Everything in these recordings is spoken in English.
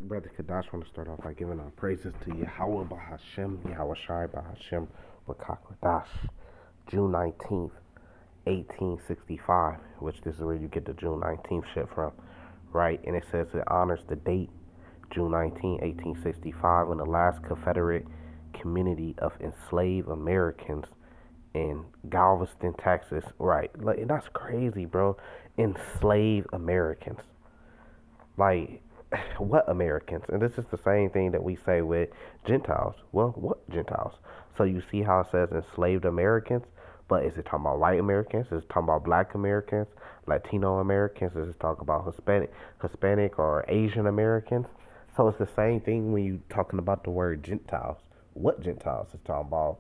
Brother Kadash want to start off by giving our praises to Yahweh Bahashem, Yahweh Shai Bahashem, Rakakwadash, June 19th, 1865, which this is where you get the June 19th shit from, right? And it says it honors the date, June 19th, 1865, when the last Confederate community of enslaved Americans in Galveston, Texas, right? Like, that's crazy, bro. Enslaved Americans. Like, what Americans? And this is the same thing that we say with Gentiles. Well, what Gentiles? So you see how it says enslaved Americans, but is it talking about white Americans? Is it talking about black Americans, Latino Americans? Is it talking about Hispanic or Asian Americans? So it's the same thing when you talking about the word Gentiles. What Gentiles? It's talking about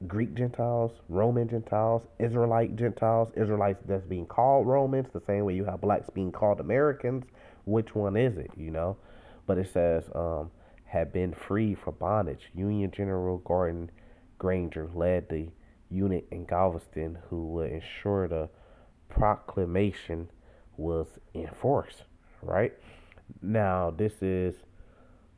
Greek Gentiles, Roman Gentiles, Israelite Gentiles, Israelites that's being called Romans, the same way you have blacks being called Americans. Which one is it, you know? But it says, had been freed from bondage. Union General Gordon Granger led the unit in Galveston who would ensure the proclamation was enforced, right? Now, this is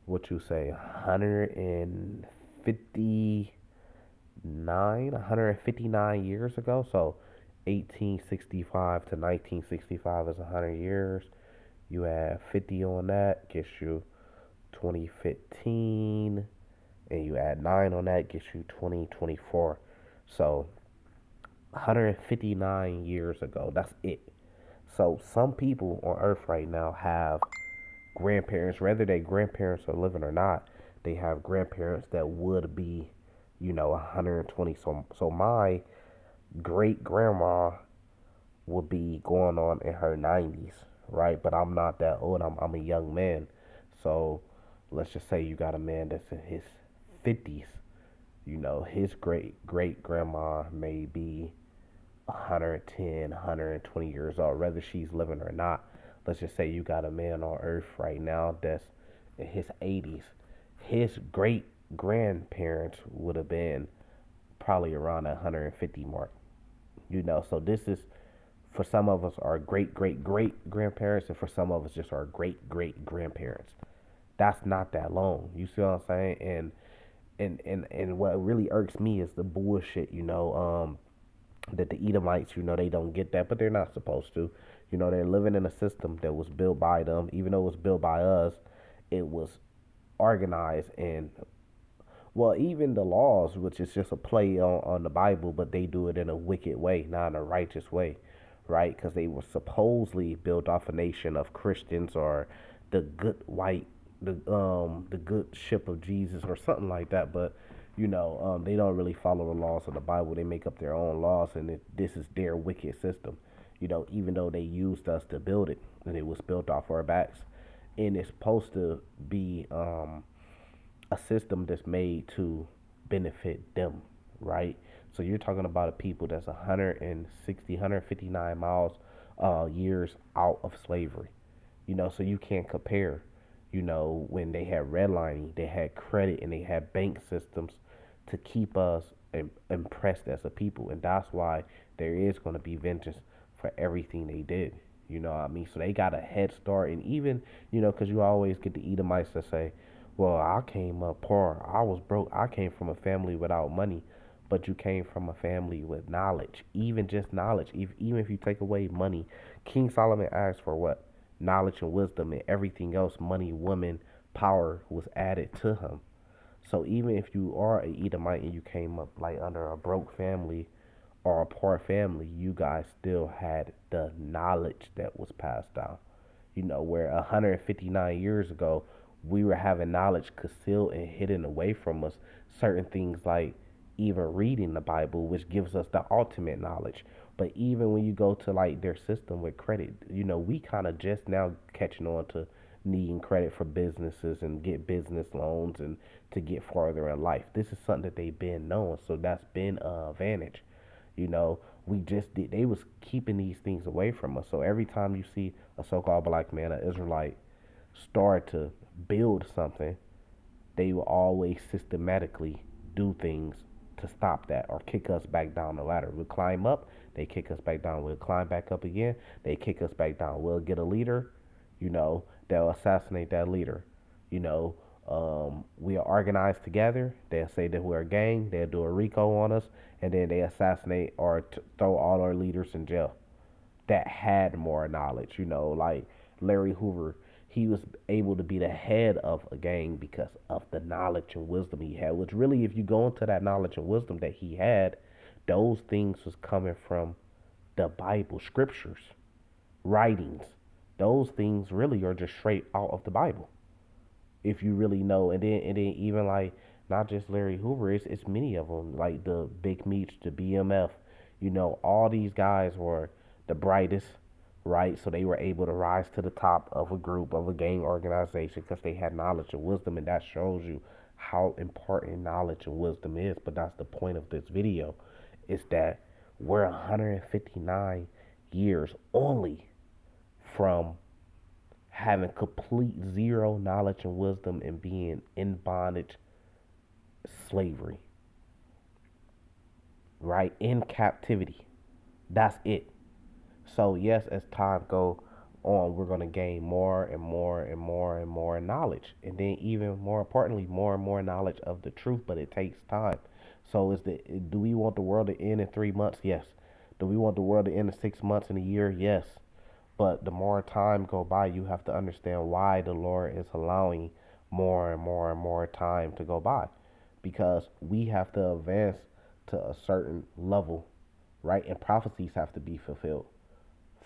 what you say, 159 years ago. So 1865 to 1965 is 100 years. You add 50 on that, gets you 2015. And you add 9 on that, gets you 2024. So 159 years ago, that's it. So some people on earth right now have grandparents, whether their grandparents are living or not, they have grandparents that would be, 120. So my great grandma would be going on in her 90s, right? But I'm not that old. I'm a young man. So let's just say you got a man that's in his 50s. His great grandma may be 110, 120 years old, whether she's living or not. Let's just say you got a man on earth right now that's in his 80s. His great grandparents would have been probably around the 150 mark. So this is for some of us our great grandparents, and for some of us just our great grandparents. That's not that long. You see what I'm saying? And what really irks me is the bullshit. That the Edomites, they don't get that, but they're not supposed to. They're living in a system that was built by them, even though it was built by us. It was organized and, well, even the laws, which is just a play on the Bible, but they do it in a wicked way, not in a righteous way, right? Because they were supposedly built off a nation of Christians or the good white, the good ship of Jesus or something like that. But they don't really follow the laws of the Bible. They make up their own laws, and this is their wicked system. Even though they used us to build it, and it was built off our backs, and it's supposed to be a system that's made to benefit them, right? So you're talking about a people that's 160, 159 miles, years out of slavery. So you can't compare. When they had redlining, they had credit, and they had bank systems to keep us impressed as a people, and that's why there is going to be vengeance for everything they did. You know what I mean? So they got a head start, and even because you always get the Edomites that say, "Well, I came up poor. I was broke. I came from a family without money." But you came from a family with knowledge, even just knowledge. Even if you take away money, King Solomon asked for what? Knowledge and wisdom, and everything else, money, women, power, was added to him. So even if you are a Edomite and you came up like under a broke family or a poor family, you guys still had the knowledge that was passed down. Where 159 years ago, we were having knowledge concealed and hidden away from us. Certain things like even reading the Bible, which gives us the ultimate knowledge. But even when you go to like their system with credit, we kind of just now catching on to needing credit for businesses and get business loans and to get farther in life. This is something that they've been known, so that's been an advantage. You know, we just did. They was keeping these things away from us. So every time you see a so-called black man, an Israelite, start to build something, they will always systematically do things to stop that or kick us back down the ladder. We'll climb up, they kick us back down. We'll climb back up again, they kick us back down. We'll get a leader, they'll assassinate that leader. You know, we are organized together. They'll say that we're a gang. They'll do a RICO on us, and then they assassinate or throw all our leaders in jail that had more knowledge. Like Larry Hoover, he was able to be the head of a gang because of the knowledge and wisdom he had. Which really, if you go into that knowledge and wisdom that he had, those things was coming from the Bible, scriptures, writings. Those things really are just straight out of the Bible, if you really know. And then even like not just Larry Hoover, it's many of them, like the Big Meats, the BMF. All these guys were the brightest, right? So they were able to rise to the top of a group, of a gang organization, because they had knowledge and wisdom, and that shows you how important knowledge and wisdom is. But that's the point of this video, is that we're 159 years only from having complete zero knowledge and wisdom and being in bondage, slavery, right? In captivity. That's it. So yes, as time go on, we're gonna gain more and more and more and more knowledge, and then even more importantly, more and more knowledge of the truth. But it takes time. So do we want the world to end in 3 months? Yes. Do we want the world to end in 6 months and a year? Yes. But the more time go by, you have to understand why the Lord is allowing more and more and more time to go by. Because we have to advance to a certain level, right? And prophecies have to be fulfilled.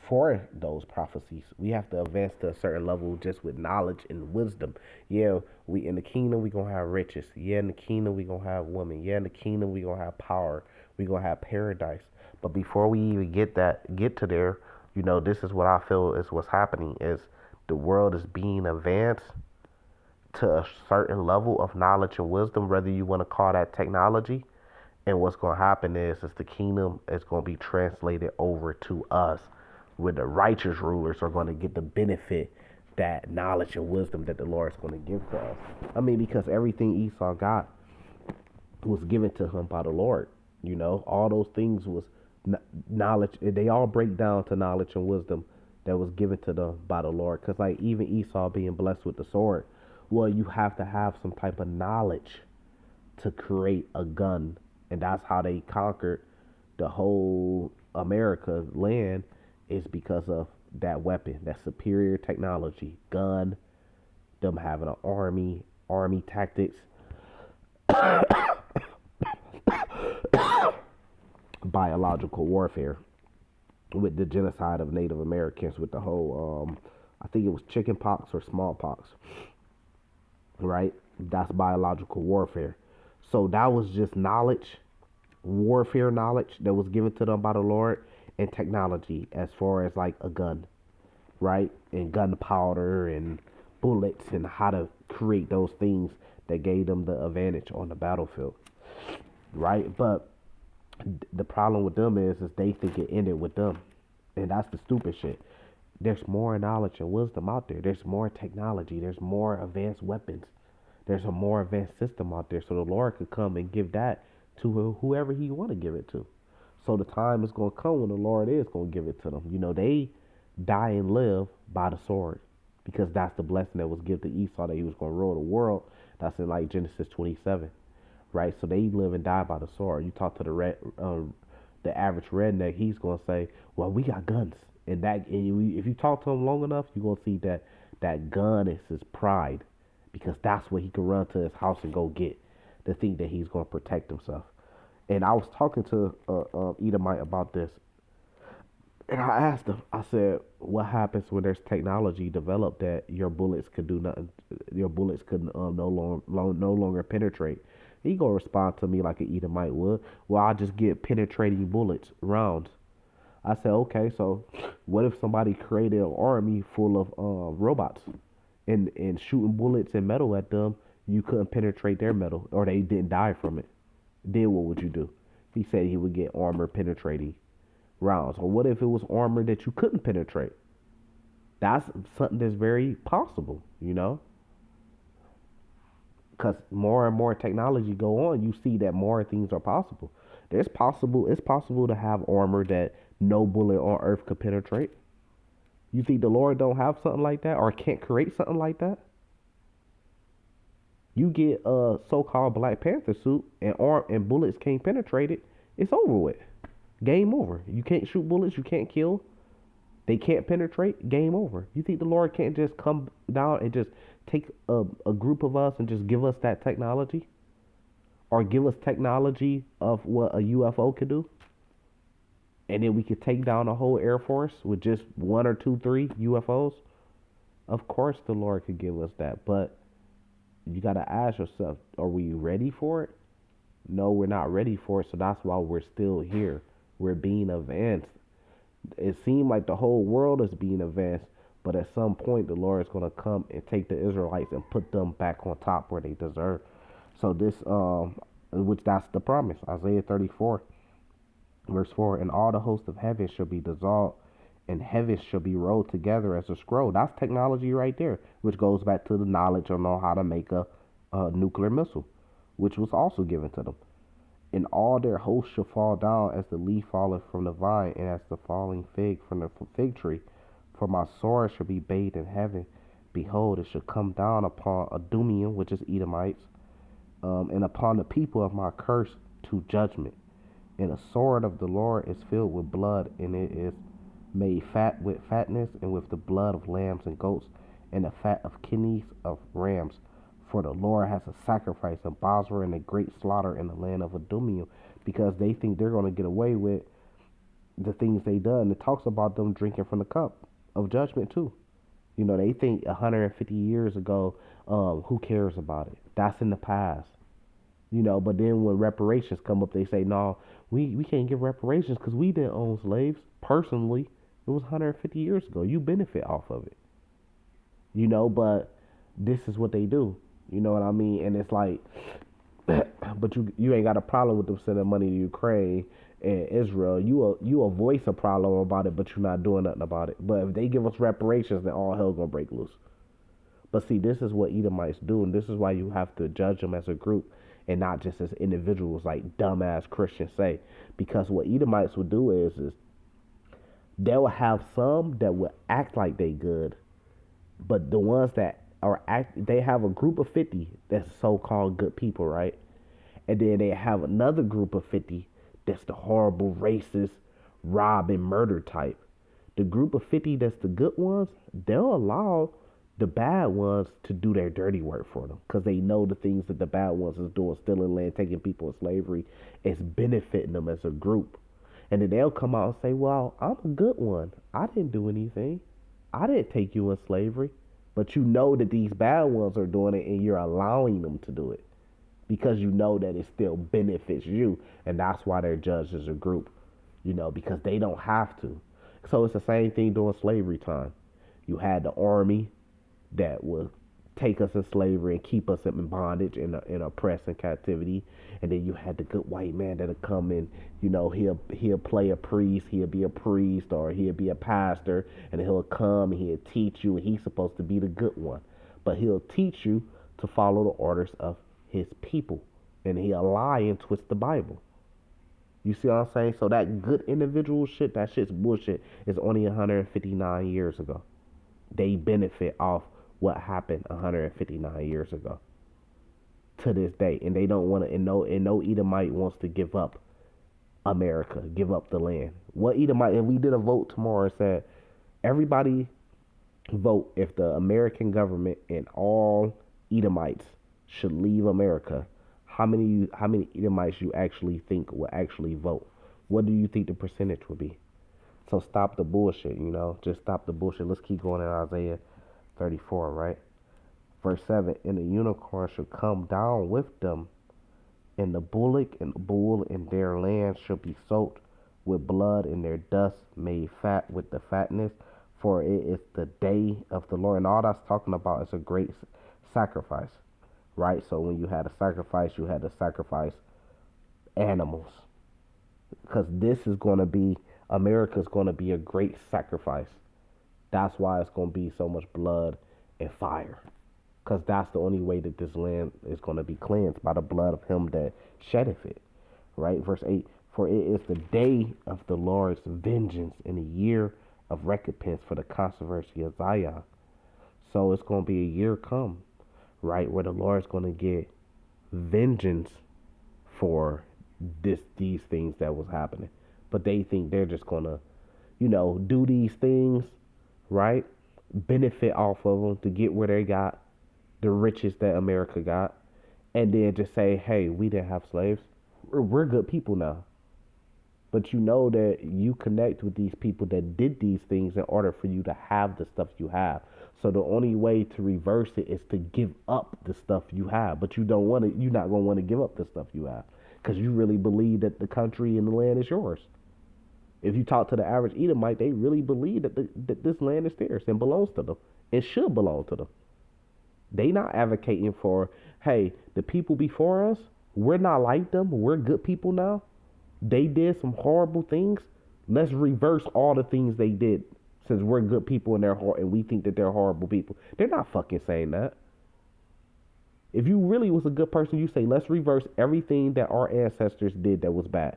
For those prophecies, we have to advance to a certain level just with knowledge and wisdom. Yeah, we in the kingdom we gonna have riches. Yeah, in the kingdom we gonna have women. Yeah, in the kingdom we gonna have power. We gonna have paradise. But before we even get to there, this is what I feel is what's happening is the world is being advanced to a certain level of knowledge and wisdom, whether you want to call that technology. And what's going to happen is the kingdom is going to be translated over to us, where the righteous rulers are going to get the benefit, that knowledge and wisdom that the Lord is going to give to us. I mean, because everything Esau got was given to him by the Lord. All those things was knowledge. They all break down to knowledge and wisdom that was given to them by the Lord. Because like even Esau being blessed with the sword, well, you have to have some type of knowledge to create a gun, and that's how they conquered the whole America land, is because of that weapon, that superior technology, gun, them having an army tactics, biological warfare, with the genocide of Native Americans, with the whole I think it was chicken pox or smallpox, right? That's biological warfare. So that was just knowledge, warfare knowledge that was given to them by the Lord, and technology as far as like a gun, right? And gunpowder and bullets and how to create those things that gave them the advantage on the battlefield, right? But the problem with them is they think it ended with them, and that's the stupid shit. There's more knowledge and wisdom out there. There's more technology. There's more advanced weapons. There's a more advanced system out there. So the Lord could come and give that to whoever He want to give it to. So the time is going to come when the Lord is going to give it to them. They die and live by the sword, because that's the blessing that was given to Esau, that he was going to rule the world. That's in like Genesis 27, right? So they live and die by the sword. You talk to the average redneck, he's going to say, "Well, we got guns." If you talk to him long enough, you're going to see that gun is his pride, because that's what he can run to his house and go get, to think that he's going to protect himself. And I was talking to Edomite about this, and I asked him, I said, "What happens when there's technology developed that your bullets could do nothing? Your bullets could no longer penetrate." He gonna respond to me like an Edomite would. "Well, I just get penetrating bullets, rounds." I said, "Okay, so what if somebody created an army full of robots, and shooting bullets and metal at them, you couldn't penetrate their metal, or they didn't die from it? Then what would you do?" He said he would get armor penetrating rounds. Or what if it was armor that you couldn't penetrate? That's something that's very possible. Because more and more technology go on, you see that more things are possible. It's possible to have armor that no bullet on earth could penetrate. You think the Lord don't have something like that, or can't create something like that? You get a so-called Black Panther suit and arm and bullets can't penetrate it. It's over with. Game over. You can't shoot bullets. You can't kill. They can't penetrate. Game over. You think the Lord can't just come down and just take a group of us and just give us that technology, or give us technology of what a UFO could do, and then we could take down a whole Air Force with just one or two, three UFOs? Of course, the Lord could give us that, but you got to ask yourself, are we ready for it? No, we're not ready for it, so that's why we're still here. We're being advanced. It seemed like the whole world is being advanced, but at some point, the Lord is going to come and take the Israelites and put them back on top where they deserve. So this, which that's the promise, Isaiah 34, verse 4, and all the hosts of heaven shall be dissolved, and heaven shall be rolled together as a scroll. That's technology right there, which goes back to the knowledge on how to make a nuclear missile, which was also given to them. And all their hosts shall fall down as the leaf falleth from the vine, and as the falling fig from the fig tree. For my sword shall be bathed in heaven. Behold, it shall come down upon Adumium, which is Edomites, and upon the people of my curse to judgment. And the sword of the Lord is filled with blood, and it is made fat with fatness, and with the blood of lambs and goats, and the fat of kidneys of rams. For the Lord has a sacrifice in Basra and a great slaughter in the land of Adumium, because they think they're going to get away with the things they done. It talks about them drinking from the cup of judgment too. You know, they think 150 years ago, who cares about it? That's in the past. You know, but then when reparations come up, they say, no, we can't give reparations because we didn't own slaves. Personally, it was 150 years ago. You benefit off of it. You know, but this is what they do. You know what I mean? And it's like, but you ain't got a problem with them sending money to Ukraine and Israel. You voice a problem about it, but you're not doing nothing about it. But if they give us reparations, then all hell gonna break loose. But see, this is what Edomites do, and this is why you have to judge them as a group and not just as individuals, like dumbass Christians say. Because what Edomites would do is they will have some that will act like they good, but the ones that they have a group of 50 that's so-called good people, right? And then they have another group of 50 that's the horrible racist rob and murder type. The group of 50 that's the good ones, they'll allow the bad ones to do their dirty work for them, because they know the things that the bad ones is doing, stealing land, taking people in slavery, is benefiting them as a group. And then they'll come out and say, well, I'm a good one, I didn't do anything, I didn't take you in slavery. But you know that these bad ones are doing it, and you're allowing them to do it because you know that it still benefits you. And that's why they're judged as a group, you know, because they don't have to. So it's the same thing during slavery time. You had the army that would take us in slavery and keep us in bondage and oppress and captivity. And then you had the good white man that'll come in, you know, he'll play a priest, he'll be a priest, or he'll be a pastor, and he'll come and he'll teach you, and he's supposed to be the good one. But he'll teach you to follow the orders of his people. And he'll lie and twist the Bible. You see what I'm saying? So that good individual shit, that shit's bullshit, is only 159 years ago. They benefit off what happened 159 years ago to this day, and they don't want to. And no Edomite wants to give up America, give up the land. What Edomite? And we did a vote tomorrow and said everybody vote if the American government and all Edomites should leave America. How many Edomites you actually think will actually vote? What do you think the percentage would be? So stop the bullshit, you know. Just stop the bullshit. Let's keep going in Isaiah 34, right? Verse 7, and the unicorn shall come down with them, and the bullock and the bull in their land shall be soaked with blood, and their dust made fat with the fatness, for it is the day of the Lord. And all that's talking about is a great sacrifice, right? So when you had a sacrifice, you had to sacrifice animals, because this is going to be, America's going to be a great sacrifice. That's why it's going to be so much blood and fire, because that's the only way that this land is going to be cleansed, by the blood of him that sheddeth it, right? Verse 8, for it is the day of the Lord's vengeance, and a year of recompense for the controversy of Zion. So it's going to be a year come, right? Where the Lord's going to get vengeance for these things that was happening. But they think they're just going to, do these things, right? Benefit off of them to get where they got the riches that America got, and then just say, hey, we didn't have slaves. We're good people now. But you know that you connect with these people that did these things in order for you to have the stuff you have. So the only way to reverse it is to give up the stuff you have. But you don't want to. You're not gonna want to give up the stuff you have because you really believe that the country and the land is yours. If you talk to the average Edomite, they really believe that this land is theirs and belongs to them. It should belong to them. They not advocating for, hey, the people before us, we're not like them. We're good people now. They did some horrible things. Let's reverse all the things they did since we're good people and we think that they're horrible people. They're not fucking saying that. If you really was a good person, you say, let's reverse everything that our ancestors did that was bad.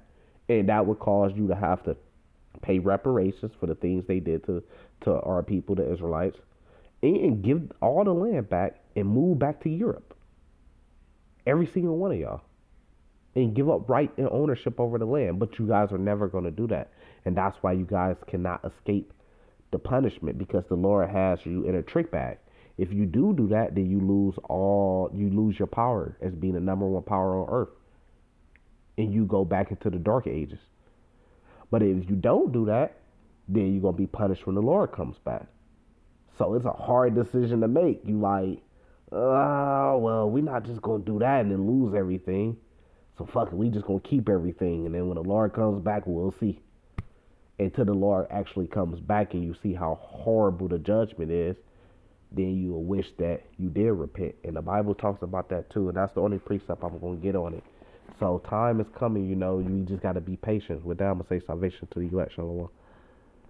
And that would cause you to have to pay reparations for the things they did to our people, the Israelites, and give all the land back and move back to Europe. Every single one of y'all. And give up right and ownership over the land. But you guys are never going to do that. And that's why you guys cannot escape the punishment, because the Lord has you in a trick bag. If you do that, then you lose your power as being the number one power on earth. And you go back into the dark ages. But if you don't do that, then you're going to be punished when the Lord comes back. So it's a hard decision to make. You like, well, we're not just going to do that and then lose everything. So fuck it, we just going to keep everything. And then when the Lord comes back, we'll see. Until the Lord actually comes back and you see how horrible the judgment is, then you will wish that you did repent. And the Bible talks about that too. And that's the only precept I'm going to get on it. So time is coming, you just got to be patient. With that, I'm going to say salvation to the elect. Shalom.